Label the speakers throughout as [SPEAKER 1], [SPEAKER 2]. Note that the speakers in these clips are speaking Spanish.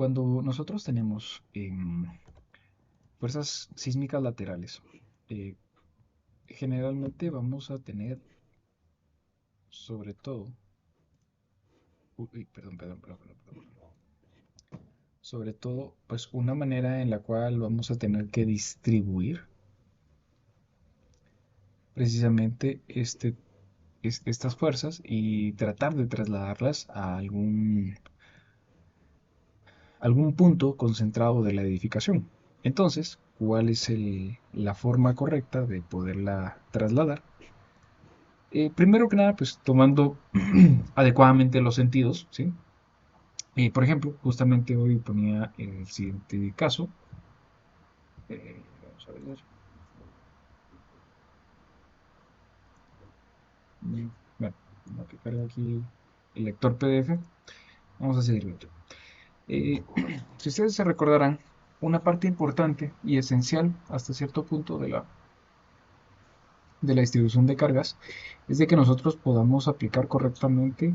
[SPEAKER 1] Cuando nosotros tenemos fuerzas sísmicas laterales, eh, generalmente vamos a tener sobre todo, perdón, sobre todo, pues una manera en la cual vamos a tener que distribuir precisamente estas fuerzas y tratar de trasladarlas a algún punto concentrado de la edificación. Entonces, ¿cuál es la forma correcta de poderla trasladar? Primero que nada, pues tomando adecuadamente los sentidos, ¿sí? Por ejemplo, justamente hoy ponía el siguiente caso. Vamos a ver. Bueno, lo que carga aquí el lector PDF. Vamos a seguir viendo. Eh, si ustedes se recordarán, una parte importante y esencial hasta cierto punto de la distribución de cargas es de que nosotros podamos aplicar correctamente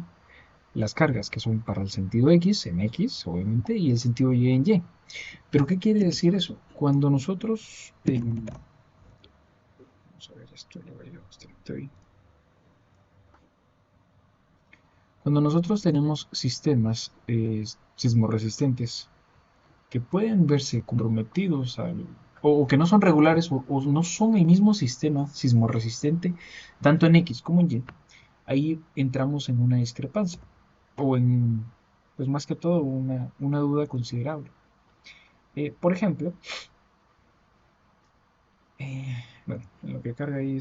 [SPEAKER 1] las cargas que son para el sentido X en X, obviamente, y el sentido Y en Y. ¿Pero qué quiere decir eso? Cuando nosotros... vamos a ver, esto lo veo bastante bien. Cuando nosotros tenemos sistemas sismoresistentes que pueden verse comprometidos o que no son regulares o no son el mismo sistema sismoresistente, tanto en X como en Y, ahí entramos en una discrepancia o en, pues más que todo, una duda considerable. Por ejemplo, bueno, en lo que carga ahí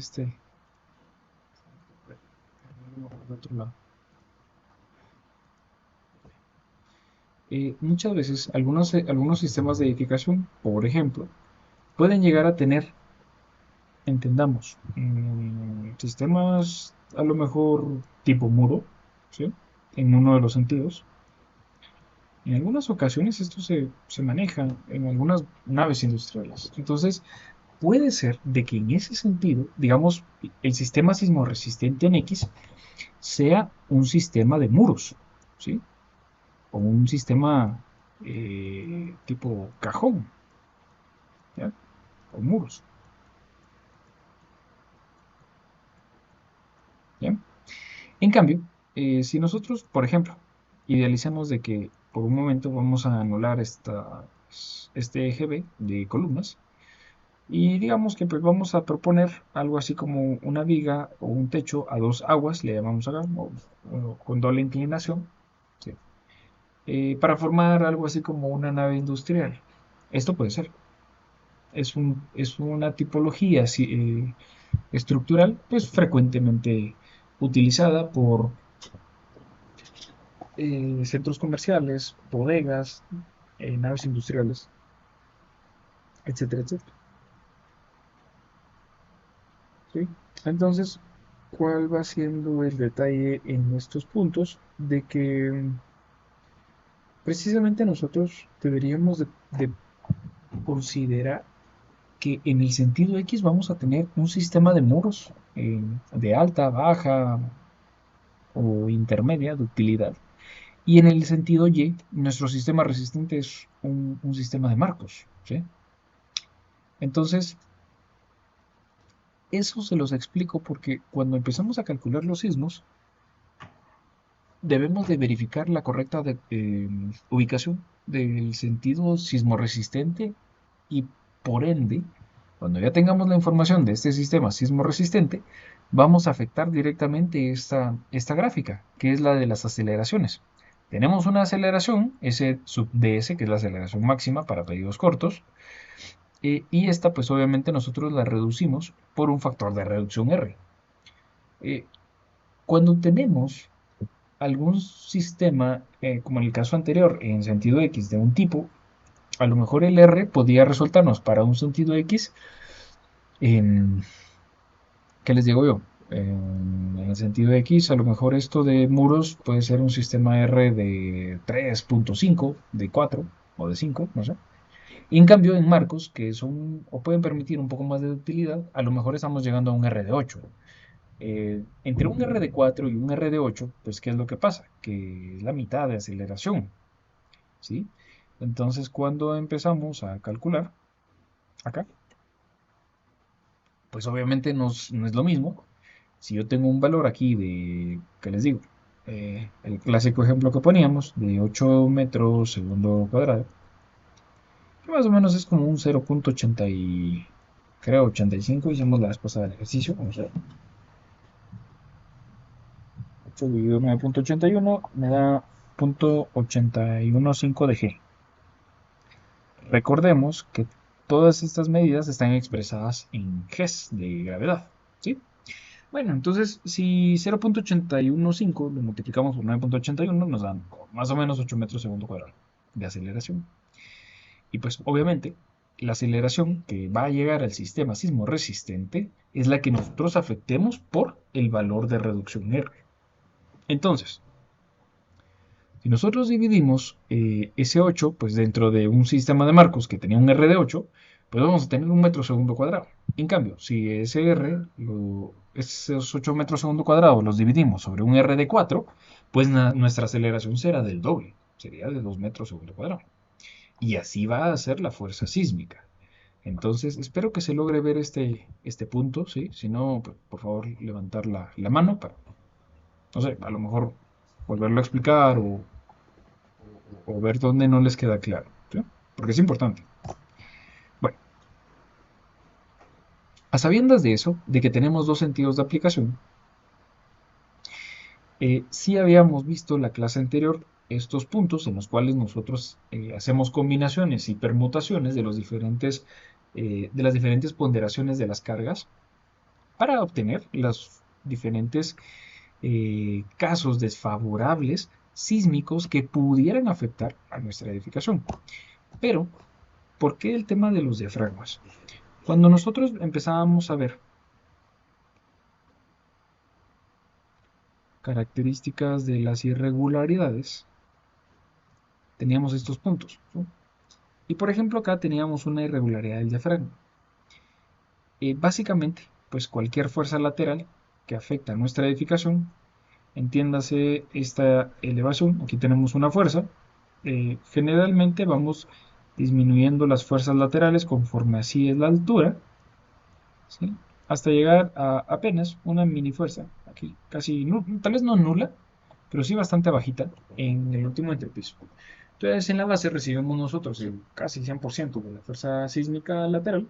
[SPEAKER 1] por otro lado. Muchas veces algunos sistemas de edificación, por ejemplo, pueden llegar a tener, entendamos, sistemas a lo mejor tipo muro, ¿sí? En uno de los sentidos. En algunas ocasiones esto se maneja en algunas naves industriales. Entonces, puede ser de que en ese sentido, digamos, el sistema sismo resistente en X sea un sistema de muros, ¿sí? O un sistema tipo cajón, ¿ya? O muros, ¿ya? En cambio, si nosotros, por ejemplo, idealizamos de que por un momento vamos a anular este eje B de columnas y digamos que pues vamos a proponer algo así como una viga o un techo a dos aguas, le llamamos acá, o con doble inclinación, ¿sí? Para formar algo así como una nave industrial. Esto puede ser. Es una tipología estructural pues frecuentemente utilizada por centros comerciales, bodegas, naves industriales, etcétera, etcétera. ¿Sí? Entonces, ¿cuál va siendo el detalle en estos puntos? De que precisamente nosotros deberíamos de considerar que en el sentido X vamos a tener un sistema de muros de alta, baja o intermedia de utilidad. Y en el sentido Y, nuestro sistema resistente es un sistema de marcos, ¿sí? Entonces, eso se los explico porque cuando empezamos a calcular los sismos, debemos de verificar la correcta ubicación del sentido sismoresistente y por ende, cuando ya tengamos la información de este sistema sismoresistente, vamos a afectar directamente esta gráfica, que es la de las aceleraciones. Tenemos una aceleración, S sub ds, que es la aceleración máxima para periodos cortos, y esta pues obviamente nosotros la reducimos por un factor de reducción R. Eh, Cuando tenemos algún sistema, como en el caso anterior, en sentido X de un tipo, a lo mejor el R podía resultarnos para un sentido X, en, ¿qué les digo yo? En el sentido X, a lo mejor esto de muros puede ser un sistema R de 3.5, de 4 o de 5, no sé. Y en cambio, en marcos, que son o pueden permitir un poco más de utilidad, a lo mejor estamos llegando a un R de 8. Entre un R de 4 y un R de 8, pues ¿qué es lo que pasa? Que es la mitad de aceleración, ¿sí? Entonces, cuando empezamos a calcular acá, pues obviamente no es lo mismo. Si yo tengo un valor aquí de, ¿qué les digo? El clásico ejemplo que poníamos de 8 metros segundo cuadrado, que más o menos es como un 0,80 y, creo 85, hicimos la vez pasada del ejercicio, vamos a ver. 8 dividido 9,81 me da 0,815 de G. Recordemos que todas estas medidas están expresadas en Gs de gravedad, ¿sí? Bueno, entonces si 0,815 lo multiplicamos por 9,81 nos dan más o menos 8 metros segundo cuadrado de aceleración. Y pues obviamente la aceleración que va a llegar al sistema sismo resistente es la que nosotros afectemos por el valor de reducción R. Entonces, si nosotros dividimos ese 8, pues dentro de un sistema de marcos que tenía un R de 8, pues vamos a tener un metro segundo cuadrado. En cambio, si ese R, esos 8 metros segundo cuadrado los dividimos sobre un R de 4, pues nuestra aceleración será del doble, sería de 2 metros segundo cuadrado. Y así va a ser la fuerza sísmica. Entonces, espero que se logre ver este punto, ¿sí? Si no, pues, por favor, levantar la mano para, no sé, a lo mejor volverlo a explicar o ver dónde no les queda claro, ¿sí? Porque es importante. Bueno, a sabiendas de eso, de que tenemos dos sentidos de aplicación, sí habíamos visto la clase anterior estos puntos en los cuales nosotros hacemos combinaciones y permutaciones de las diferentes ponderaciones de las cargas para obtener los diferentes casos desfavorables sísmicos que pudieran afectar a nuestra edificación. Pero, ¿por qué el tema de los diafragmas? Cuando nosotros empezábamos a ver características de las irregularidades, teníamos estos puntos, ¿sí? Y por ejemplo acá teníamos una irregularidad del diafragma. Básicamente, pues cualquier fuerza lateral que afecta a nuestra edificación, entiéndase esta elevación, aquí tenemos una fuerza, generalmente vamos disminuyendo las fuerzas laterales conforme así es la altura, ¿sí? Hasta llegar a apenas una mini fuerza, aquí casi, tal vez no nula, pero sí bastante bajita en el último entrepiso. Entonces en la base recibimos nosotros el casi 100% de la fuerza sísmica lateral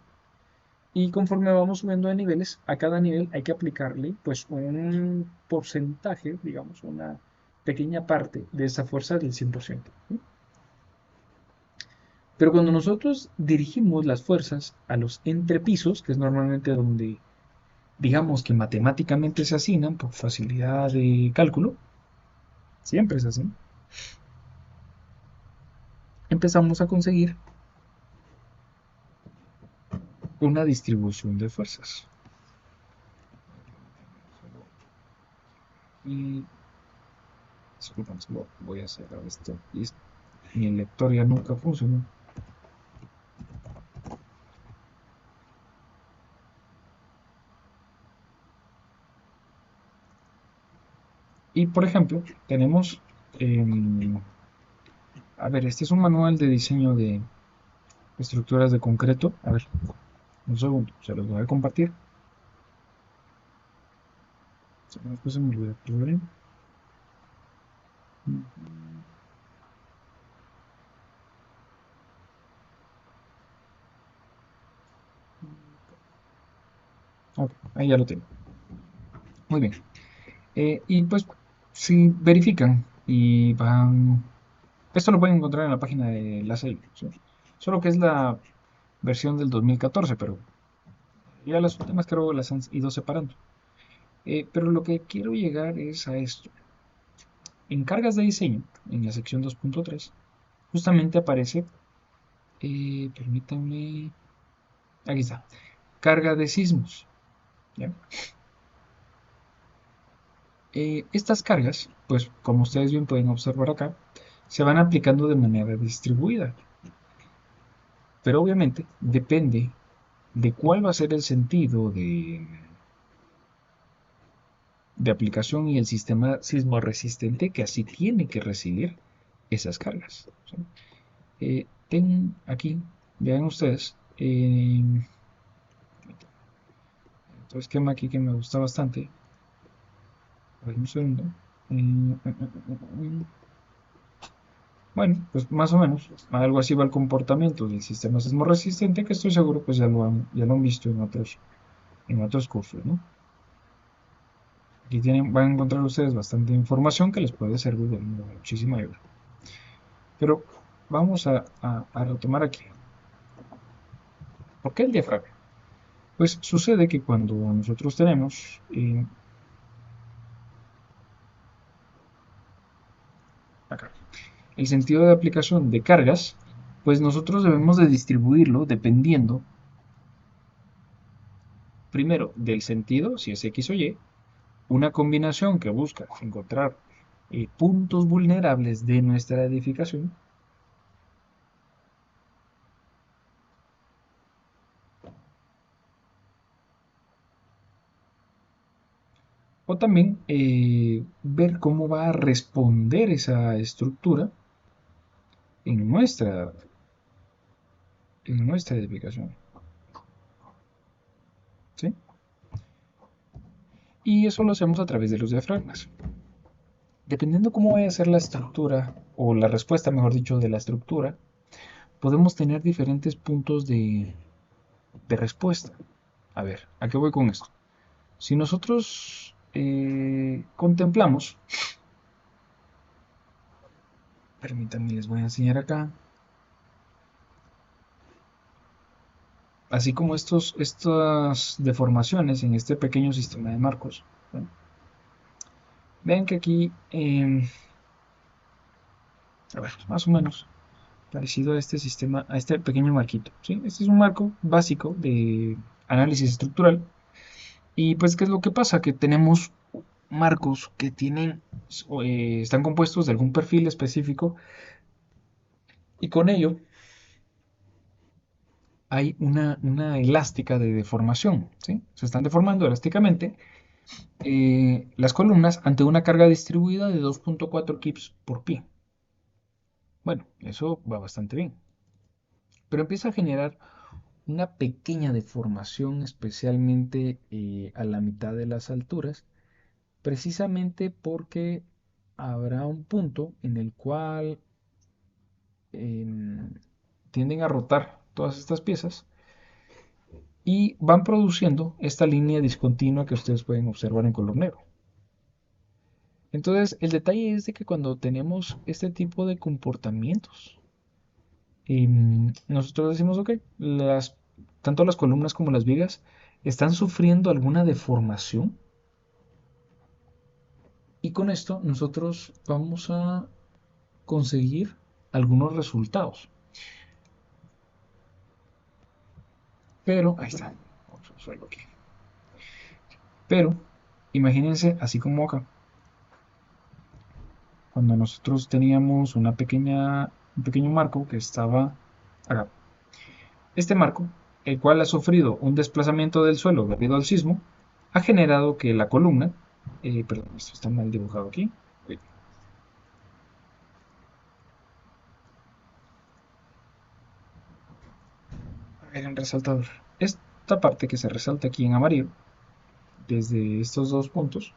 [SPEAKER 1] y conforme vamos subiendo de niveles, a cada nivel hay que aplicarle pues un porcentaje, digamos, una pequeña parte de esa fuerza del 100%, ¿sí? Pero cuando nosotros dirigimos las fuerzas a los entrepisos, que es normalmente donde digamos que matemáticamente se asignan por facilidad de cálculo, siempre es así, empezamos a conseguir una distribución de fuerzas. Y disculpen, solo voy a cerrar esto. Y mi lector ya nunca funcionó. Y por ejemplo, tenemos, a ver, este es un manual de diseño de estructuras de concreto. A ver, un segundo, se los voy a compartir. Después se me olvidó. Ok, ahí ya lo tengo. Muy bien. Y pues, si verifican y van. Esto lo pueden encontrar en la página de la SEI, ¿sí? Solo que es la versión del 2014, pero ya las últimas creo las han ido separando. Pero lo que quiero llegar es a esto. En cargas de diseño, en la sección 2.3, justamente aparece, permítanme, aquí está, carga de sismos. ¿Ya? Estas cargas, pues como ustedes bien pueden observar acá, se van aplicando de manera distribuida, pero obviamente depende de cuál va a ser el sentido de aplicación y el sistema sismo resistente que así tiene que recibir esas cargas, ¿sí? aquí, vean ustedes, otro esquema aquí que me gusta bastante. A ver, un segundo. Bueno, pues más o menos, algo así va el comportamiento del sistema sismo resistente, que estoy seguro pues ya lo han visto en otros cursos, ¿no? Aquí van a encontrar ustedes bastante información que les puede servir de muchísima ayuda. Pero vamos a retomar aquí. ¿Por qué el diafragma? Pues sucede que cuando nosotros tenemos acá, el sentido de aplicación de cargas, pues nosotros debemos de distribuirlo dependiendo, primero, del sentido, si es X o Y, una combinación que busca encontrar puntos vulnerables de nuestra edificación, o también ver cómo va a responder esa estructura en nuestra edificación. ¿Sí? Y eso lo hacemos a través de los diafragmas. Dependiendo cómo vaya a ser la estructura, o la respuesta, mejor dicho, de la estructura, podemos tener diferentes puntos de respuesta. A ver, ¿a qué voy con esto? Si nosotros contemplamos, permítanme, les voy a enseñar acá, así como estas deformaciones en este pequeño sistema de marcos. ¿Sí? Vean que aquí, a ver, más o menos parecido a este sistema, a este pequeño marquito. ¿Sí? Este es un marco básico de análisis estructural. Y pues, ¿qué es lo que pasa? Que tenemos marcos que están compuestos de algún perfil específico y con ello hay una elástica de deformación. ¿Sí? Se están deformando elásticamente las columnas ante una carga distribuida de 2.4 kips por pie. Bueno, eso va bastante bien. Pero empieza a generar una pequeña deformación, especialmente a la mitad de las alturas, precisamente porque habrá un punto en el cual tienden a rotar todas estas piezas y van produciendo esta línea discontinua que ustedes pueden observar en color negro. Entonces, el detalle es de que cuando tenemos este tipo de comportamientos, nosotros decimos, ok, tanto las columnas como las vigas están sufriendo alguna deformación y con esto nosotros vamos a conseguir algunos resultados. Pero, ahí está, vamos a hacerlo aquí. Pero, imagínense, así como acá, cuando nosotros teníamos un pequeño marco que estaba acá. Este marco, el cual ha sufrido un desplazamiento del suelo debido al sismo, ha generado que la columna, perdón, esto está mal dibujado aquí, a ver, en resaltador, esta parte que se resalta aquí en amarillo, desde estos dos puntos,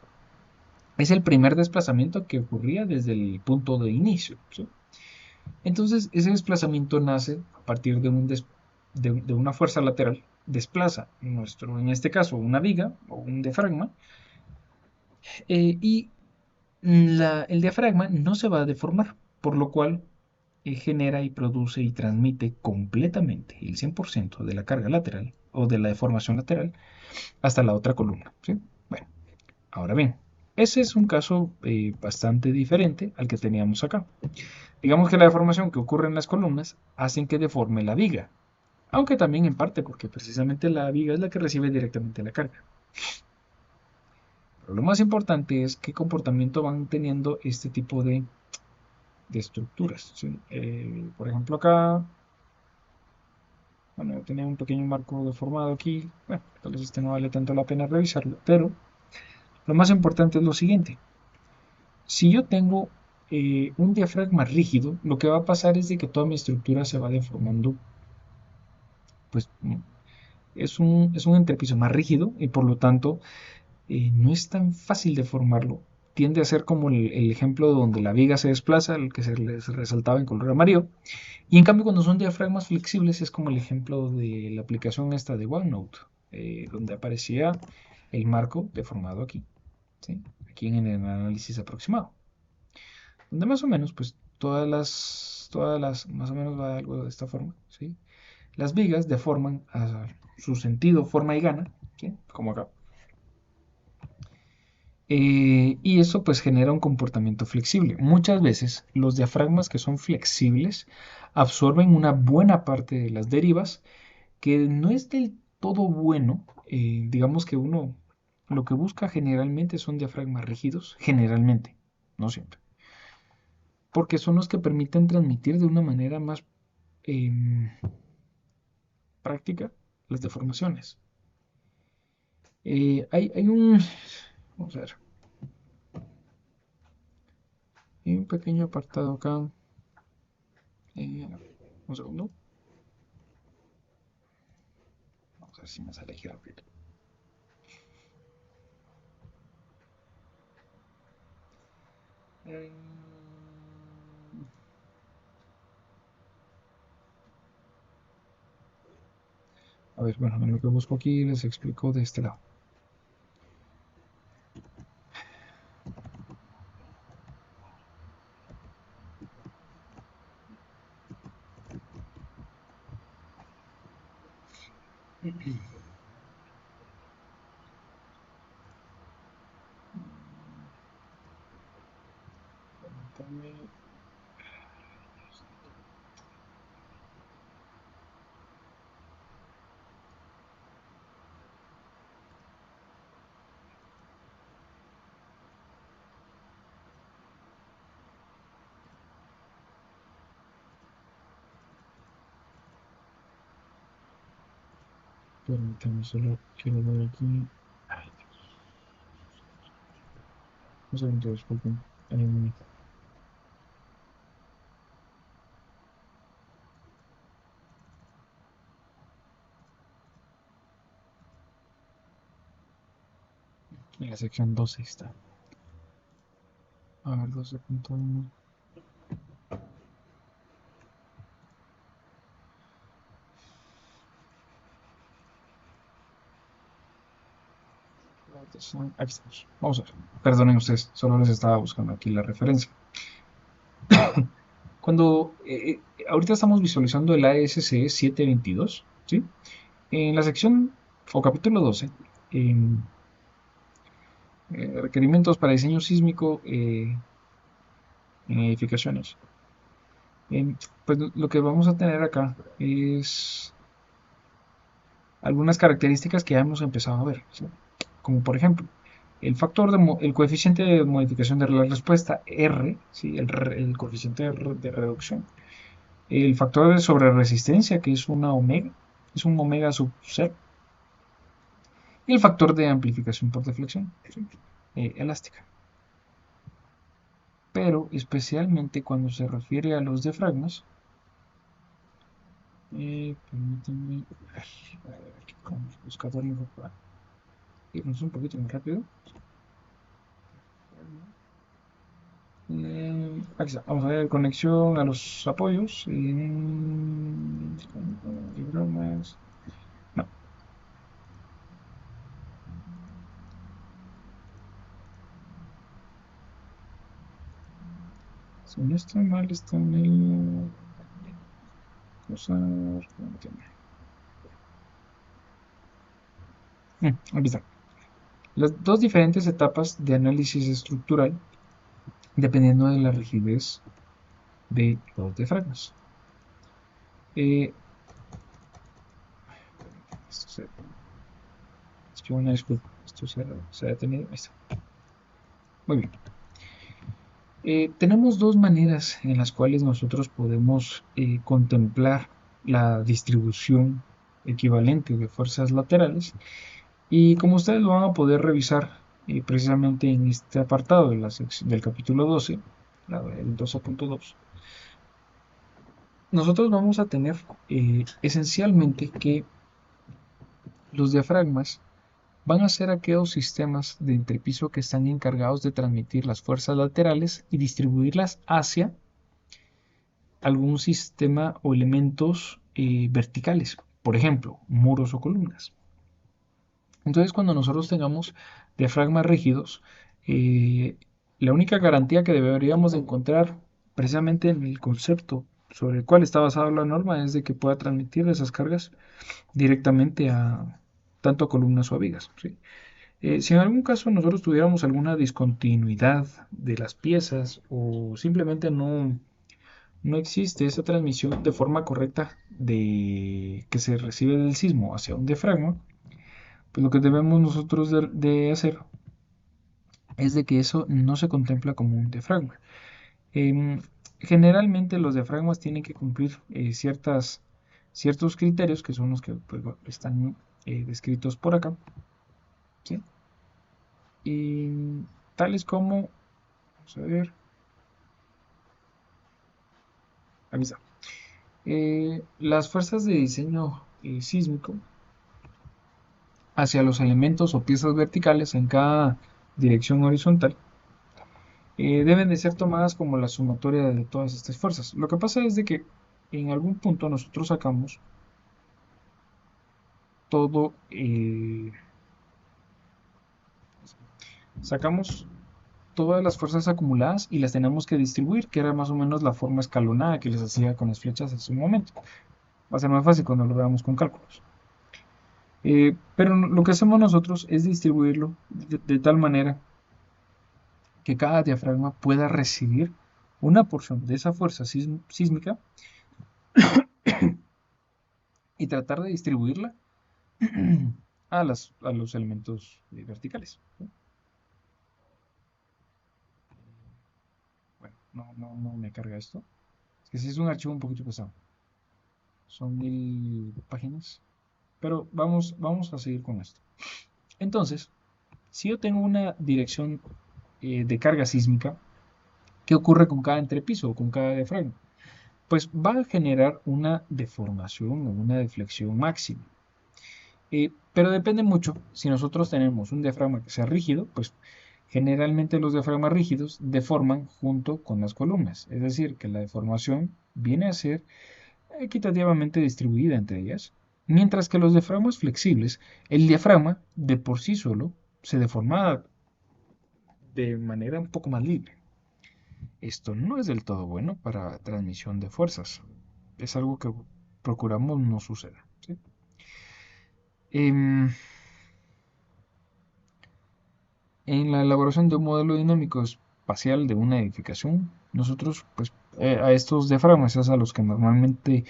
[SPEAKER 1] es el primer desplazamiento que ocurría desde el punto de inicio. ¿Sí? Entonces, ese desplazamiento nace a partir de una fuerza lateral, desplaza en este caso, una viga o un diafragma, y el diafragma no se va a deformar, por lo cual genera y produce y transmite completamente el 100% de la carga lateral o de la deformación lateral hasta la otra columna. ¿Sí? Bueno, ahora bien, ese es un caso bastante diferente al que teníamos acá. Digamos que la deformación que ocurre en las columnas hacen que deforme la viga, aunque también en parte porque precisamente la viga es la que recibe directamente la carga. Pero lo más importante es qué comportamiento van teniendo este tipo de estructuras. ¿Sí? Por ejemplo, acá, bueno, tenía un pequeño marco deformado aquí. Bueno, tal vez este no vale tanto la pena revisarlo, pero lo más importante es lo siguiente. Si yo tengo un diafragma rígido, lo que va a pasar es de que toda mi estructura se va deformando, pues es un entrepiso más rígido y por lo tanto no es tan fácil de formarlo. Tiende a ser como el ejemplo donde la viga se desplaza, el que se les resaltaba en color amarillo. Y en cambio, cuando son diafragmas flexibles, es como el ejemplo de la aplicación esta de OneNote, donde aparecía el marco deformado aquí, ¿sí? Aquí en el análisis aproximado. Donde más o menos, pues más o menos va algo de esta forma, ¿sí? Las vigas deforman a su sentido, forma y gana, ¿sí? Como acá. Y eso pues genera un comportamiento flexible. Muchas veces los diafragmas que son flexibles absorben una buena parte de las derivas que no es del todo bueno. Digamos que uno lo que busca generalmente son diafragmas rígidos, generalmente, no siempre, porque son los que permiten transmitir de una manera más em, práctica las deformaciones. Hay un, vamos a ver, hay un pequeño apartado acá. Eh, un segundo. Vamos a ver si me sale aquí rápido. Eh, a ver, bueno, en lo que busco aquí les explico de este lado. Permítame, solo quiero ver aquí. Ay, un segundo, disculpen. En la sección 12 está. A ver, 12.1. Aquí estamos. Vamos a ver. Perdonen ustedes, solo les estaba buscando aquí la referencia. Cuando ahorita estamos visualizando el ASCE 722, ¿sí? En la sección o capítulo 12, requerimientos para diseño sísmico en edificaciones. Pues lo que vamos a tener acá es algunas características que ya hemos empezado a ver, ¿sí? Como por ejemplo, el coeficiente de modificación de la respuesta R, ¿sí? El coeficiente de reducción, el factor de sobreresistencia, que es una omega, es un omega sub 0, y el factor de amplificación por deflexión, ¿sí? Elástica. Pero especialmente cuando se refiere a los diafragmas, permítanme aquí con el buscador para irnos un poquito más rápido. Aquí está. Vamos a ver conexión a los apoyos. Diagramas. No, si no está mal, está en el. Cosas. Aquí está. Las dos diferentes etapas de análisis estructural dependiendo de la rigidez de los diafragmas. Eh, esto es que una disculpa, esto se ha detenido. Ahí está. Muy bien. Tenemos dos maneras en las cuales nosotros podemos contemplar la distribución equivalente de fuerzas laterales y como ustedes lo van a poder revisar precisamente en este apartado de del capítulo 12, el 12.2, nosotros vamos a tener esencialmente que los diafragmas van a ser aquellos sistemas de entrepiso que están encargados de transmitir las fuerzas laterales y distribuirlas hacia algún sistema o elementos verticales, por ejemplo, muros o columnas. Entonces, cuando nosotros tengamos diafragmas rígidos, eh, la única garantía que deberíamos encontrar precisamente en el concepto sobre el cual está basada la norma es de que pueda transmitir esas cargas directamente a tanto a columnas o a vigas, ¿sí? Si en algún caso nosotros tuviéramos alguna discontinuidad de las piezas o simplemente no existe esa transmisión de forma correcta de que se recibe del sismo hacia un diafragma, pues lo que debemos nosotros de hacer es de que eso no se contempla como un diafragma. Generalmente los diafragmas tienen que cumplir ciertos criterios que son los que pues, están descritos por acá, ¿sí? Y tales como, vamos a ver, aquí está. Las fuerzas de diseño sísmico hacia los elementos o piezas verticales en cada dirección horizontal deben de ser tomadas como la sumatoria de todas estas fuerzas. Lo que pasa es de que en algún punto nosotros todo, sacamos todas las fuerzas acumuladas y las tenemos que distribuir, que era más o menos la forma escalonada que les hacía con las flechas en su momento. Va a ser más fácil cuando lo veamos con cálculos. Pero lo que hacemos nosotros es distribuirlo de tal manera que cada diafragma pueda recibir una porción de esa fuerza sísmica y tratar de distribuirla a los elementos verticales. Bueno, no me carga esto. Es que sí es un archivo un poquito pesado. Son 1000 páginas. Pero vamos a seguir con esto. Entonces, si yo tengo una dirección de carga sísmica, ¿qué ocurre con cada entrepiso o con cada diafragma? Pues va a generar una deformación o una deflexión máxima. Pero depende mucho. Si nosotros tenemos un diafragma que sea rígido, pues generalmente los diafragmas rígidos deforman junto con las columnas. Es decir, que la deformación viene a ser equitativamente distribuida entre ellas. Mientras que los diafragmas flexibles, el diafragma de por sí solo se deforma de manera un poco más libre. Esto no es del todo bueno para transmisión de fuerzas. Es algo que procuramos no suceda, ¿sí? Em, En la elaboración de un modelo dinámico espacial de una edificación, nosotros pues a estos diafragmas es a los que normalmente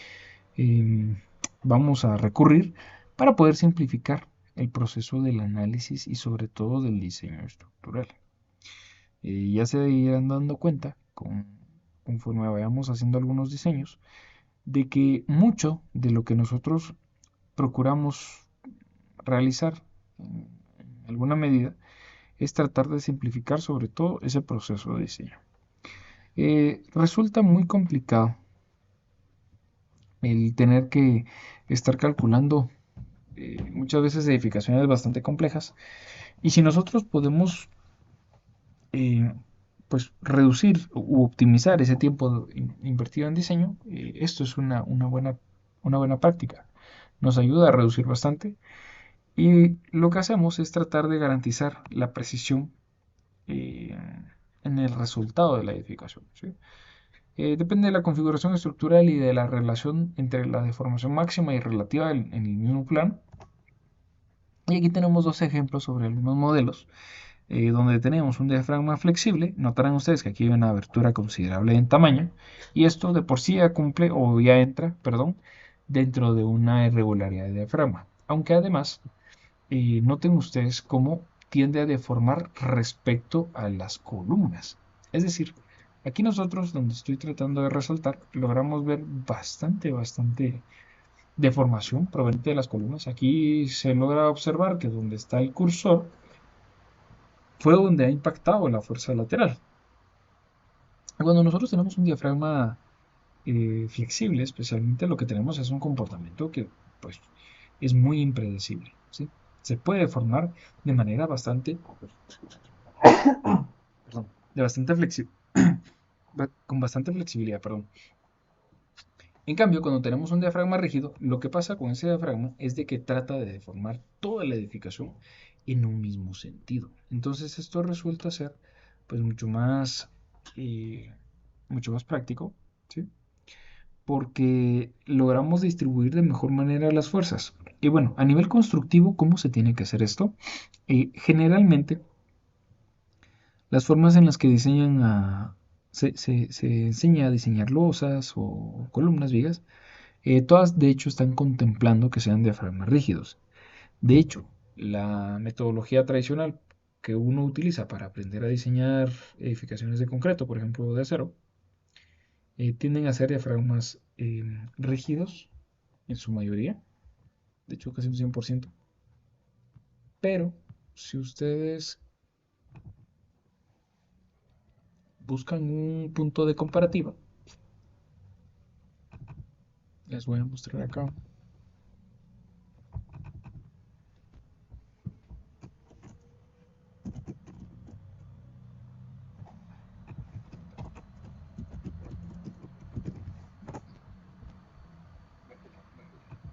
[SPEAKER 1] eh, vamos a recurrir para poder simplificar el proceso del análisis y sobre todo del diseño estructural. Ya se irán dando cuenta, conforme vayamos haciendo algunos diseños, de que mucho de lo que nosotros procuramos realizar en alguna medida es tratar de simplificar sobre todo ese proceso de diseño. Resulta muy complicado el tener que estar calculando muchas veces edificaciones bastante complejas y si nosotros podemos eh, pues reducir u optimizar ese tiempo invertido en diseño, esto es una buena práctica. Nos ayuda a reducir bastante y lo que hacemos es tratar de garantizar la precisión eh, en el resultado de la edificación, ¿sí? Depende de la configuración estructural y de la relación entre la deformación máxima y relativa en el mismo plano. Y aquí tenemos dos ejemplos sobre algunos modelos, donde tenemos un diafragma flexible. Notarán ustedes que aquí hay una abertura considerable en tamaño, y esto de por sí ya cumple o ya entra, perdón, dentro de una irregularidad de diafragma. Aunque además, noten ustedes cómo tiende a deformar respecto a las columnas. Es decir, aquí nosotros, donde estoy tratando de resaltar, logramos ver bastante deformación proveniente de las columnas. Aquí se logra observar que donde está el cursor fue donde ha impactado la fuerza lateral. Cuando nosotros tenemos un diafragma flexible, especialmente, lo que tenemos es un comportamiento que pues, es muy impredecible, ¿sí? Se puede formar de manera bastante, perdón, de bastante con bastante flexibilidad, perdón. En cambio, cuando tenemos un diafragma rígido, lo que pasa con ese diafragma es de que trata de deformar toda la edificación en un mismo sentido. Entonces esto resulta ser pues eh, mucho más práctico, ¿sí? Porque logramos distribuir de mejor manera las fuerzas. Y bueno, a nivel constructivo, ¿cómo se tiene que hacer esto? Generalmente, las formas en las que se enseña a diseñar losas o columnas, vigas, todas de hecho están contemplando que sean diafragmas rígidos. De hecho, la metodología tradicional que uno utiliza para aprender a diseñar edificaciones de concreto, por ejemplo de acero, tienden a ser diafragmas rígidos en su mayoría, de hecho casi un 100%. Pero si ustedes buscan un punto de comparativa, les voy a mostrar acá.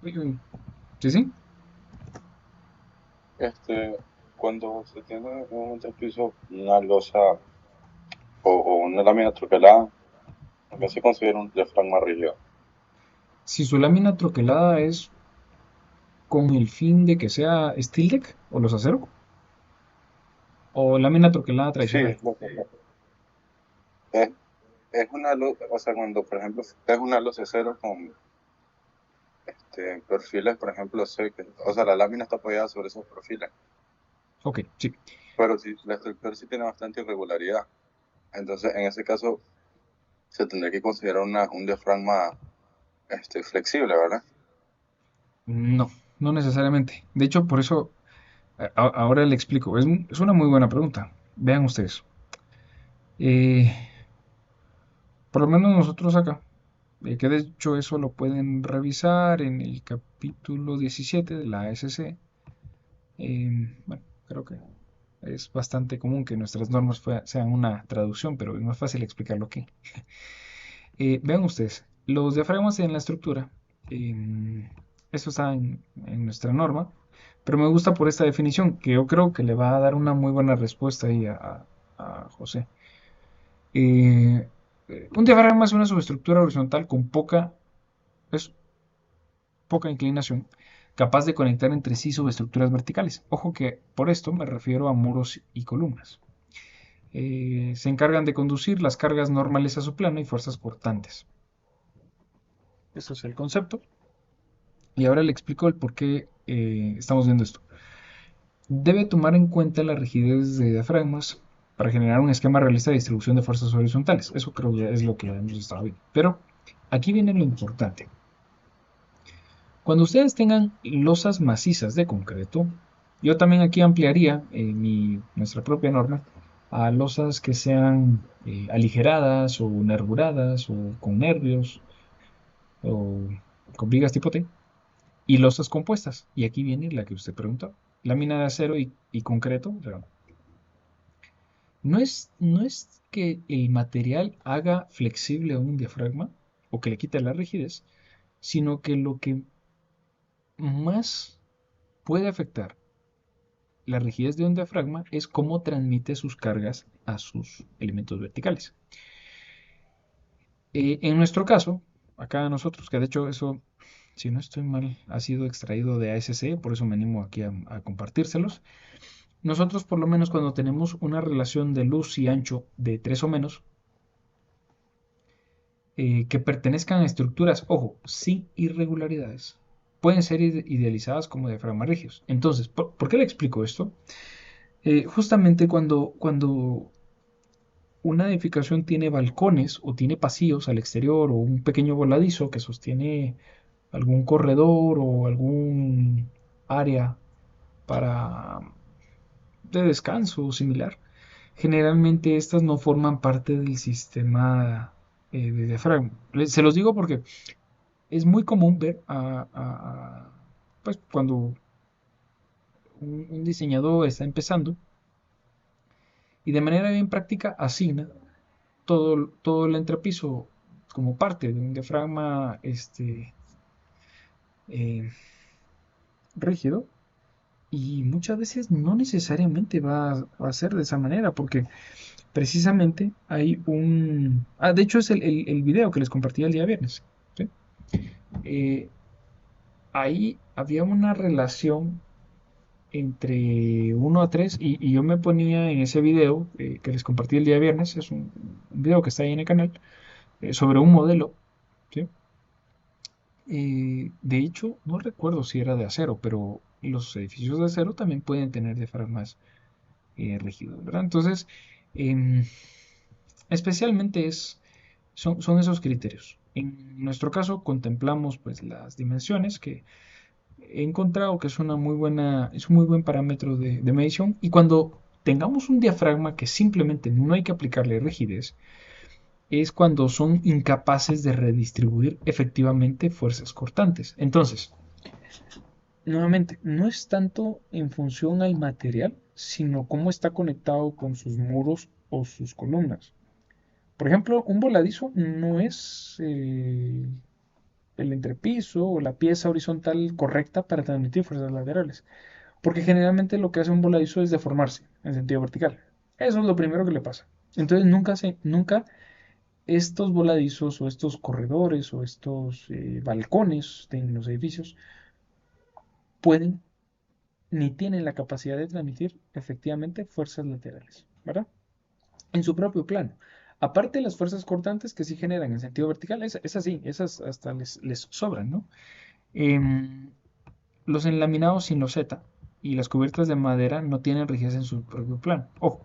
[SPEAKER 1] Uy, uy. ¿Sí, sí?
[SPEAKER 2] Este, cuando se tiene en un piso una losa o una lámina troquelada, ¿qué se considera un diafragma rígido?
[SPEAKER 1] Si su lámina troquelada es con el fin de que sea steel deck o los acero, o lámina troquelada
[SPEAKER 2] Sí,
[SPEAKER 1] tradicional.
[SPEAKER 2] es, es una losa, o sea, cuando por ejemplo es una losa de acero con perfiles, por ejemplo, sé que, o sea, la lámina está apoyada sobre esos perfiles,
[SPEAKER 1] Ok, sí.
[SPEAKER 2] pero sí, la estructura sí tiene bastante irregularidad. Entonces, en ese caso, se tendría que considerar un diafragma flexible, ¿verdad?
[SPEAKER 1] No, no necesariamente. De hecho, por eso ahora le explico. Es una muy buena pregunta. Vean ustedes. Eh, por lo menos nosotros acá, que de hecho eso lo pueden revisar en el capítulo 17 de la ASC. Bueno, creo que es bastante común que nuestras normas sean una traducción, pero es más fácil explicarlo aquí. Vean ustedes, los diafragmas en la estructura, eh, eso está en nuestra norma, pero me gusta por esta definición, que yo creo que le va a dar una muy buena respuesta ahí a José. Eh, un diafragma es una subestructura horizontal con es poca inclinación, capaz de conectar entre sí subestructuras verticales. Ojo que por esto me refiero a muros y columnas. Se encargan de conducir las cargas normales a su plano y fuerzas cortantes. Eso es el concepto. Y ahora le explico el por qué estamos viendo esto. Debe tomar en cuenta la rigidez de diafragmas para generar un esquema realista de distribución de fuerzas horizontales. Eso creo que es lo que hemos estado viendo. Pero aquí viene lo importante. Cuando ustedes tengan losas macizas de concreto, yo también aquí ampliaría nuestra propia norma a losas que sean aligeradas o nervuradas o con nervios o con vigas tipo T y losas compuestas. Y aquí viene la que usted preguntó. Lámina de acero y concreto. O sea, no es que el material haga flexible a un diafragma o que le quite la rigidez, sino que lo que más puede afectar la rigidez de un diafragma es cómo transmite sus cargas a sus elementos verticales. En nuestro caso, acá nosotros, que de hecho eso, si no estoy mal, ha sido extraído de ASC, por eso me animo aquí a compartírselos. Nosotros, por lo menos, cuando tenemos una relación de luz y ancho de 3 o menos, que pertenezcan a estructuras, ojo, sin irregularidades, pueden ser idealizadas como diafragmas rígidos. Entonces, ¿por qué le explico esto? Justamente cuando una edificación tiene balcones o tiene pasillos al exterior o un pequeño voladizo que sostiene algún corredor o algún área para de descanso o similar, generalmente estas no forman parte del sistema de diafragma. Se los digo porque es muy común ver pues cuando un diseñador está empezando y de manera bien práctica asigna todo el entrepiso como parte de un diafragma eh, rígido, y muchas veces no necesariamente va a ser de esa manera porque precisamente hay de hecho es el video que les compartí el día viernes, ¿sí? Eh, Ahí había una relación entre 1 a 3 y yo me ponía en ese video que les compartí el día viernes, es un video que está ahí en el canal, sobre un modelo, ¿sí? De hecho, no recuerdo si era de acero, pero los edificios de acero también pueden tener diafragmas rígidos, ¿verdad? Entonces, em, especialmente son esos criterios. En nuestro caso contemplamos pues las dimensiones que he encontrado que es un muy buen parámetro de medición, y cuando tengamos un diafragma que simplemente no hay que aplicarle rigidez, es cuando son incapaces de redistribuir efectivamente fuerzas cortantes. Entonces, nuevamente, no es tanto en función al material, sino cómo está conectado con sus muros o sus columnas. Por ejemplo, un voladizo no es el entrepiso o la pieza horizontal correcta para transmitir fuerzas laterales, porque generalmente lo que hace un voladizo es deformarse en sentido vertical. Eso es lo primero que le pasa. Entonces nunca estos voladizos o estos corredores o estos balcones en los edificios pueden ni tienen la capacidad de transmitir efectivamente fuerzas laterales, ¿verdad? En su propio plano. Aparte de las fuerzas cortantes que sí generan en sentido vertical, esas sí, esas hasta les sobran, ¿no? Em, los enlaminados sin loseta y las cubiertas de madera no tienen rigidez en su propio plano. Ojo,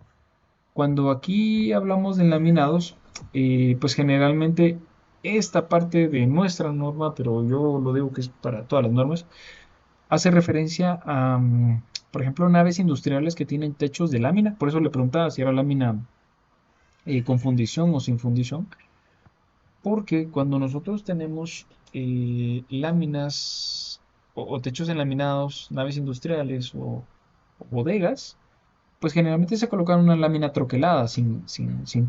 [SPEAKER 1] cuando aquí hablamos de enlaminados, pues generalmente esta parte de nuestra norma, pero yo lo digo que es para todas las normas, hace referencia a, por ejemplo, naves industriales que tienen techos de lámina. Por eso le preguntaba si era lámina con fundición o sin fundición. Porque cuando nosotros tenemos láminas o techos enlaminados, naves industriales o bodegas, pues generalmente se colocan una lámina troquelada, sin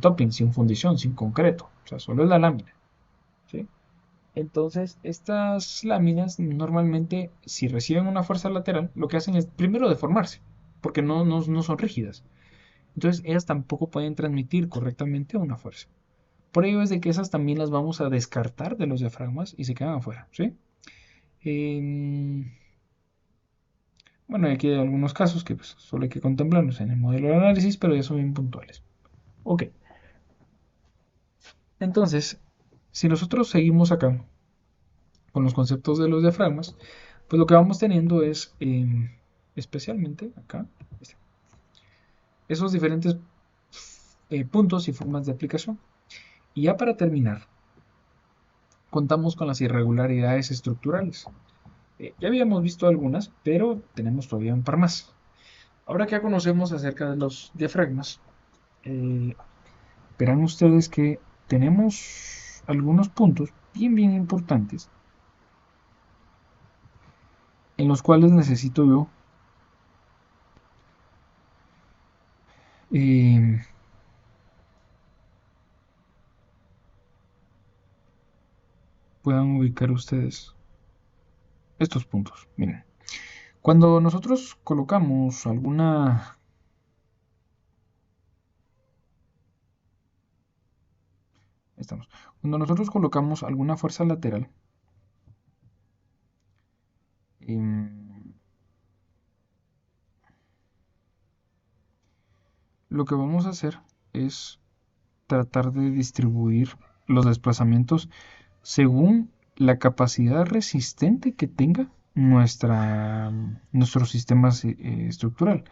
[SPEAKER 1] topping, sin fundición, sin concreto. O sea, solo es la lámina, ¿sí? Entonces, estas láminas normalmente, si reciben una fuerza lateral, lo que hacen es primero deformarse, porque no son rígidas. Entonces, ellas tampoco pueden transmitir correctamente una fuerza. Por ello es de que esas también las vamos a descartar de los diafragmas y se quedan afuera, ¿sí? Em, bueno, aquí hay algunos casos que pues, solo hay que contemplarlos en el modelo de análisis, pero ya son bien puntuales. Ok, entonces, si nosotros seguimos acá con los conceptos de los diafragmas, pues lo que vamos teniendo es, especialmente acá, esos diferentes puntos y formas de aplicación. Y ya para terminar, contamos con las irregularidades estructurales. Ya habíamos visto algunas, pero tenemos todavía un par más. Ahora que ya conocemos acerca de los diafragmas, eh, verán ustedes que tenemos algunos puntos bien importantes en los cuales necesito yo eh, puedan ubicar ustedes estos puntos. Miren, cuando nosotros colocamos cuando nosotros colocamos alguna fuerza lateral, em, lo que vamos a hacer es tratar de distribuir los desplazamientos según la capacidad resistente que tenga nuestro sistema estructural.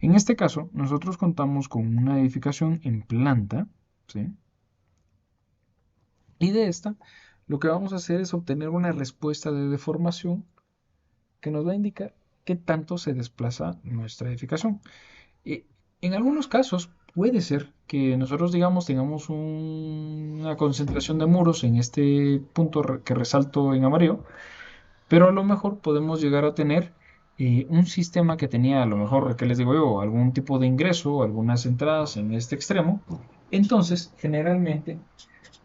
[SPEAKER 1] En este caso, nosotros contamos con una edificación en planta, ¿sí? Y de esta, lo que vamos a hacer es obtener una respuesta de deformación que nos va a indicar qué tanto se desplaza nuestra edificación. En algunos casos puede ser que nosotros, digamos, tengamos una concentración de muros en este punto que resalto en amarillo, pero a lo mejor podemos llegar a tener un sistema que tenía, a lo mejor, ¿qué les digo yo? Algún tipo de ingreso, algunas entradas en este extremo. Entonces,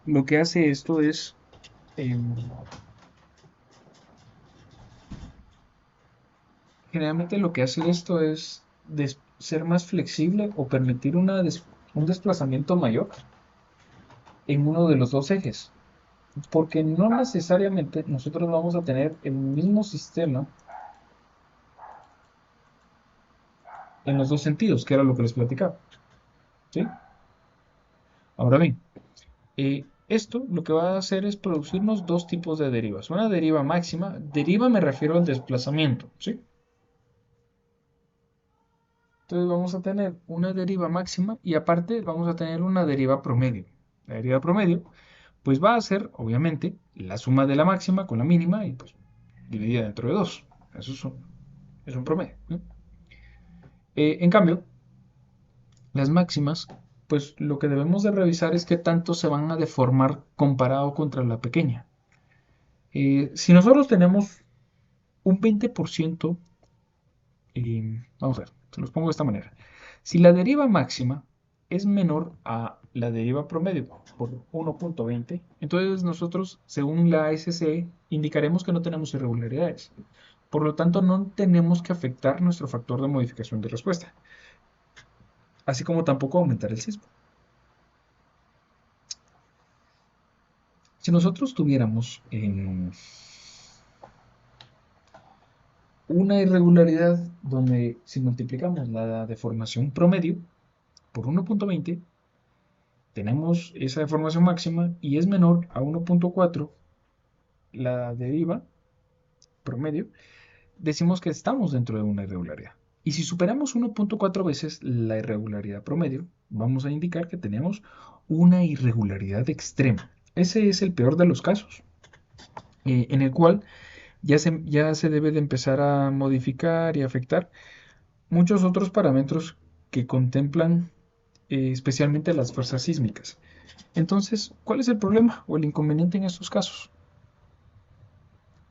[SPEAKER 1] lo que hace esto es, eh, generalmente lo que hace esto es ser más flexible o permitir un desplazamiento mayor en uno de los dos ejes. Porque no necesariamente nosotros vamos a tener el mismo sistema en los dos sentidos, que era lo que les platicaba. ¿Sí? Ahora bien, esto lo que va a hacer es producirnos dos tipos de derivas. Una deriva máxima, deriva me refiero al desplazamiento, ¿sí? Entonces vamos a tener una deriva máxima y aparte vamos a tener una deriva promedio. La deriva promedio, pues va a ser, obviamente, la suma de la máxima con la mínima y pues dividida dentro de dos. Eso es un promedio, ¿no? En cambio, las máximas, pues lo que debemos de revisar es qué tanto se van a deformar comparado contra la pequeña. Si nosotros tenemos un 20%, vamos a ver, se los pongo de esta manera. Si la deriva máxima es menor a la deriva promedio por 1.20, entonces nosotros, según la SCE, indicaremos que no tenemos irregularidades. Por lo tanto, no tenemos que afectar nuestro factor de modificación de respuesta, así como tampoco aumentar el sismo. Si nosotros tuviéramos una irregularidad donde si multiplicamos la deformación promedio por 1.20, tenemos esa deformación máxima y es menor a 1.4 la deriva promedio, decimos que estamos dentro de una irregularidad. Y si superamos 1.4 veces la irregularidad promedio, vamos a indicar que tenemos una irregularidad extrema. Ese es el peor de los casos, en el cual ya se debe de empezar a modificar y afectar muchos otros parámetros que contemplan especialmente las fuerzas sísmicas. Entonces, ¿cuál es el problema o el inconveniente en estos casos?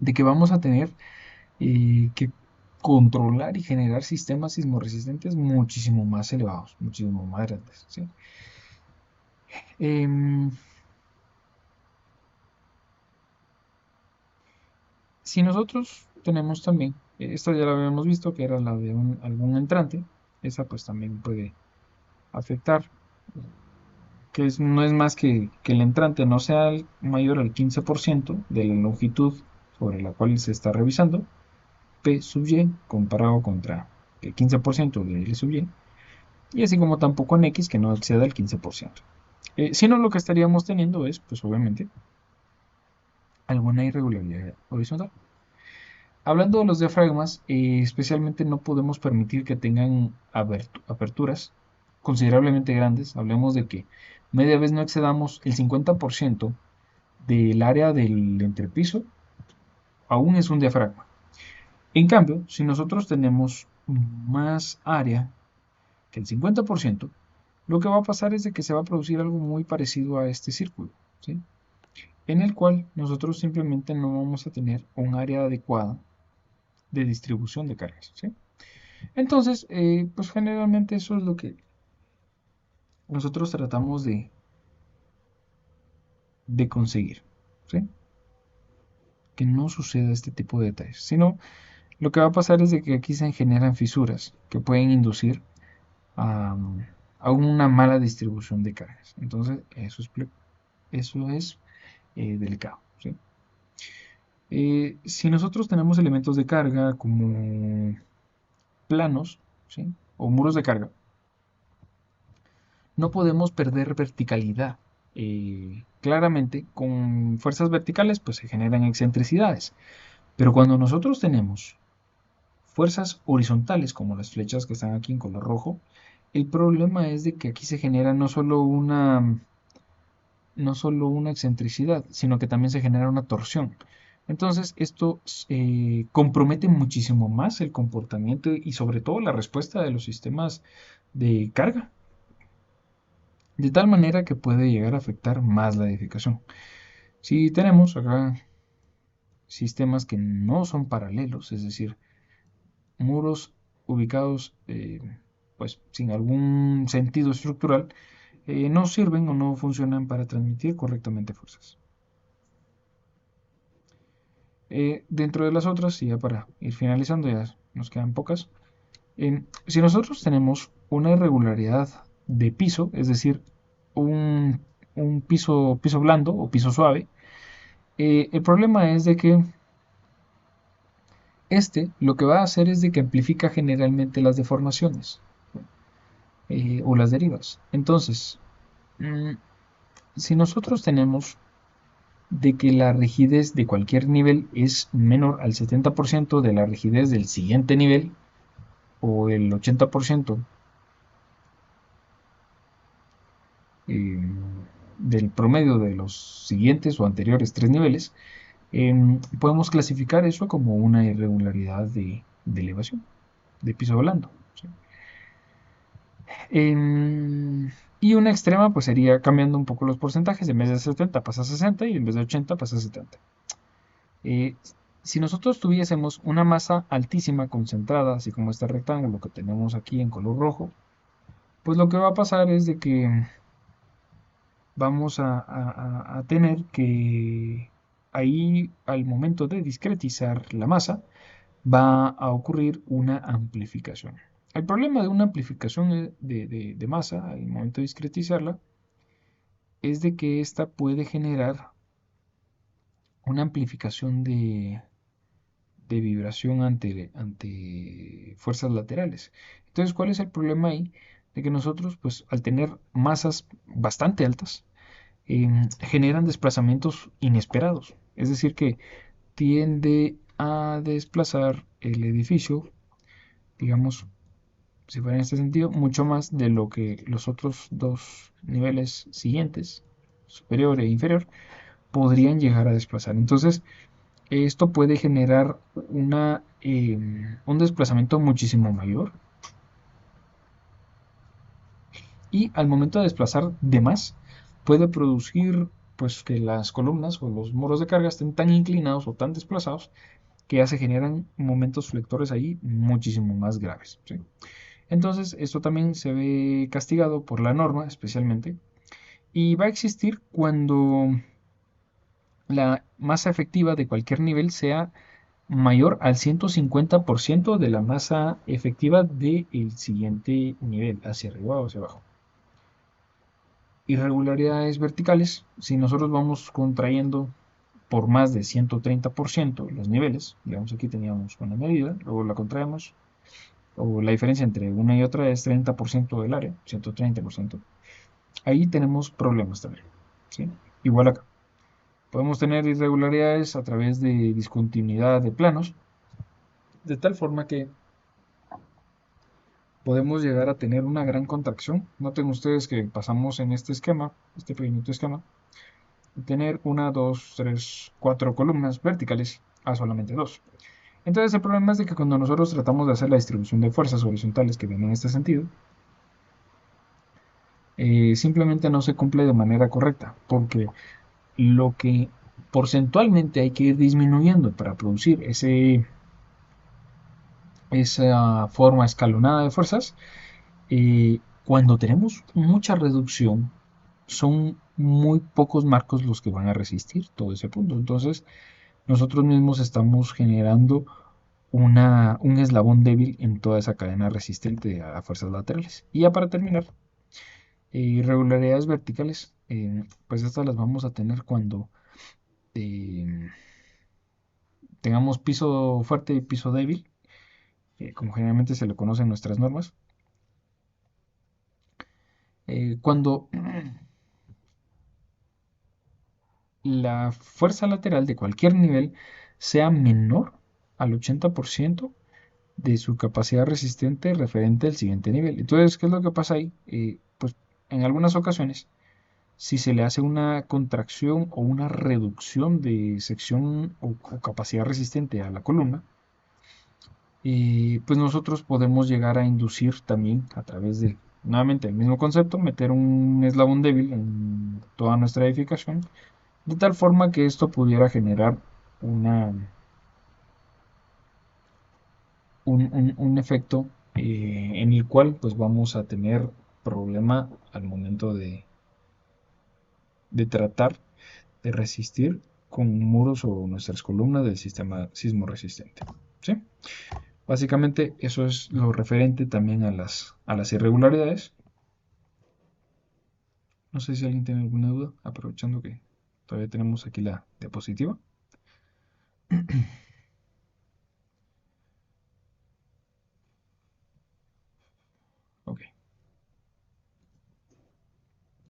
[SPEAKER 1] De que vamos a tener que controlar y generar sistemas sismoresistentes muchísimo más elevados, muchísimo más grandes, ¿sí? Em, si nosotros tenemos también, esta ya la habíamos visto, que era la de algún entrante, esa pues también puede afectar, que no es más que el entrante no sea mayor al 15% de la longitud sobre la cual se está revisando, P sub y comparado contra el 15% de L sub y, y así como tampoco en X que no exceda el 15%. Si no, lo que estaríamos teniendo es, pues obviamente, alguna irregularidad horizontal. Hablando de los diafragmas, especialmente no podemos permitir que tengan aperturas considerablemente grandes. Hablemos de que media vez no excedamos el 50% del área del entrepiso, aún es un diafragma. En cambio, si nosotros tenemos más área que el 50%, lo que va a pasar es de que se va a producir algo muy parecido a este círculo, ¿sí? En el cual nosotros simplemente no vamos a tener un área adecuada de distribución de cargas, ¿sí? Entonces, pues generalmente eso es lo que nosotros tratamos de conseguir, ¿sí? Que no suceda este tipo de detalles, sino lo que va a pasar es de que aquí se generan fisuras que pueden inducir a, a una mala distribución de cargas. Entonces, eso es delicado, ¿sí? Si nosotros tenemos elementos de carga como planos, ¿sí? O muros de carga, no podemos perder verticalidad. Claramente, con fuerzas verticales, pues se generan excentricidades. Pero cuando nosotros tenemos fuerzas horizontales, como las flechas que están aquí en color rojo, el problema es de que aquí se genera no solo una excentricidad, sino que también se genera una torsión. Entonces, esto compromete muchísimo más el comportamiento y sobre todo la respuesta de los sistemas de carga. de tal manera que puede llegar a afectar más la edificación. Si tenemos acá sistemas que no son paralelos, es decir, muros ubicados pues sin algún sentido estructural, no sirven o no funcionan para transmitir correctamente fuerzas. Dentro de las otras, y ya para ir finalizando, ya nos quedan pocas. Si nosotros tenemos una irregularidad de piso, es decir, un, un piso blando o piso suave, el problema es de que lo que va a hacer es de que amplifica generalmente las deformaciones o las derivas. Entonces, mm, si nosotros tenemos de que la rigidez de cualquier nivel es menor al 70% de la rigidez del siguiente nivel o el 80% eh, del promedio de los siguientes o anteriores tres niveles, podemos clasificar eso como una irregularidad de elevación, de piso blando. ¿Sí? Y una extrema pues sería cambiando un poco los porcentajes, en vez de 70 pasa a 60 y en vez de 80 pasa a 70. Eh, si nosotros tuviésemos una masa altísima concentrada, así como este rectángulo que tenemos aquí en color rojo, pues lo que va a pasar es de que vamos a tener que ahí al momento de discretizar la masa va a ocurrir una amplificación. El problema de una amplificación de masa al momento de discretizarla es de que ésta puede generar una amplificación de vibración ante fuerzas laterales. Entonces, ¿cuál es el problema ahí? De que nosotros, pues, al tener masas bastante altas, generan desplazamientos inesperados. Es decir, que tiende a desplazar el edificio, digamos, si fuera en este sentido, mucho más de lo que los otros dos niveles siguientes, superior e inferior, podrían llegar a desplazar. Entonces, esto puede generar un desplazamiento muchísimo mayor y al momento de desplazar de más puede producir pues que las columnas o los muros de carga estén tan inclinados o tan desplazados que ya se generan momentos flectores ahí muchísimo más graves. ¿Sí? Entonces esto también se ve castigado por la norma especialmente y va a existir cuando la masa efectiva de cualquier nivel sea mayor al 150% de la masa efectiva del siguiente nivel, hacia arriba o hacia abajo. Irregularidades verticales, si nosotros vamos contrayendo por más de 130% los niveles, digamos aquí teníamos una medida, luego la contraemos, o la diferencia entre una y otra es 30% del área, 130%, ahí tenemos problemas también. ¿Sí? Igual acá. Podemos tener irregularidades a través de discontinuidad de planos, de tal forma que podemos llegar a tener una gran contracción. Noten ustedes que pasamos en este esquema, este pequeñito esquema, de tener una, dos, tres, cuatro columnas verticales a solamente dos. Entonces el problema es de que cuando nosotros tratamos de hacer la distribución de fuerzas horizontales que vienen en este sentido, simplemente no se cumple de manera correcta, porque lo que porcentualmente hay que ir disminuyendo para producir esa forma escalonada de fuerzas, cuando tenemos mucha reducción, son muy pocos marcos los que van a resistir todo ese punto. Entonces, nosotros mismos estamos generando un eslabón débil en toda esa cadena resistente a fuerzas laterales. Y ya para terminar, irregularidades verticales, pues estas las vamos a tener cuando eh, tengamos piso fuerte y piso débil, como generalmente se le conoce en nuestras normas. Cuando la fuerza lateral de cualquier nivel sea menor al 80% de su capacidad resistente referente al siguiente nivel. Entonces, ¿qué es lo que pasa ahí? Pues en algunas ocasiones, si se le hace una contracción o una reducción de sección o capacidad resistente a la columna, pues nosotros podemos llegar a inducir también a través de Nuevamente, el mismo concepto, meter un eslabón débil en toda nuestra edificación, de tal forma que esto pudiera generar una, un efecto en el cual pues vamos a tener problema al momento de tratar de resistir con muros o nuestras columnas del sistema sismo resistente. ¿Sí? Básicamente eso es lo referente también a las irregularidades. No sé si alguien tiene alguna duda, aprovechando que todavía tenemos aquí la diapositiva.